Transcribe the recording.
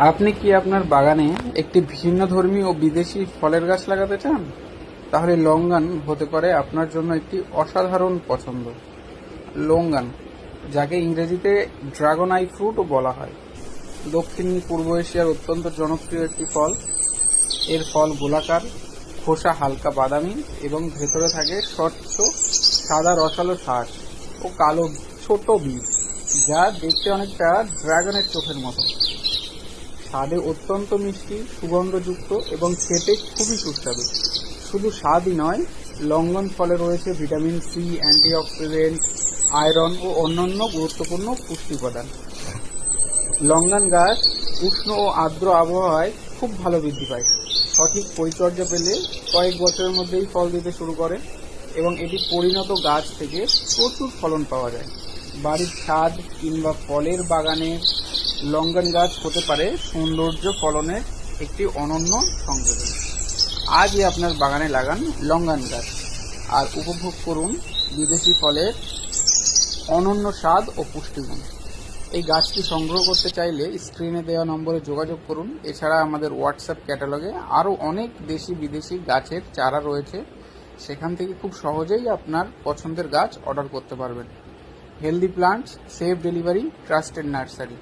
আপনি কি আপনার বাগানে একটি ভিন্নধর্মী ও বিদেশি ফলের গাছ লাগাতে চান? তাহলে লঙ্গান হতে পারে আপনার জন্য একটি অসাধারণ পছন্দ। লঙ্গান, যাকে ইংরেজিতে ড্রাগন আই ফ্রুটও বলা হয়, দক্ষিণ পূর্ব এশিয়ার অত্যন্ত জনপ্রিয় একটি ফল। এর ফল গোলাকার, খোসা হালকা বাদামি এবং ভেতরে থাকে স্বচ্ছ সাদা রসালো শাঁস ও কালো ছোট বীজ, যা দেখতে অনেকটা ড্রাগনের চোখের মতো। স্বাদে অত্যন্ত মিষ্টি, সুগন্ধযুক্ত এবং খেতে খুবই সুস্বাদু। শুধু স্বাদই নয়, লঙ্ঘন ফলে রয়েছে ভিটামিন সি, অ্যান্টিঅক্সিডেন্ট, আয়রন ও অন্যান্য গুরুত্বপূর্ণ পুষ্টি উপাদান। লঙ্ঘন গাছ উষ্ণ ও আর্দ্র আবহাওয়ায় খুব ভালো বৃদ্ধি পায়। সঠিক পরিচর্যা পেলে কয়েক বছরের মধ্যেই ফল দিতে শুরু করে এবং এটি পরিণত গাছ থেকে প্রচুর ফলন পাওয়া যায়। বাড়ির ছাদ কিংবা ফলের বাগানে লঙ্ঘন গাছ হতে পারে সৌন্দর্য ফলনের একটি অনন্য সংযোজন। আজই আপনার বাগানে লাগান লঙ্ঘন গাছ আর উপভোগ করুন বিদেশি ফলের অনন্য স্বাদ ও পুষ্টিগুণ। এই গাছটি সংগ্রহ করতে চাইলে স্ক্রিনে দেওয়া নম্বরে যোগাযোগ করুন। এছাড়া আমাদের হোয়াটসঅ্যাপ ক্যাটালগে আরও অনেক দেশি বিদেশি গাছের চারা রয়েছে, সেখান থেকে খুব সহজেই আপনার পছন্দের গাছ অর্ডার করতে পারবেন। Healthy plants, safe delivery, trusted nursery.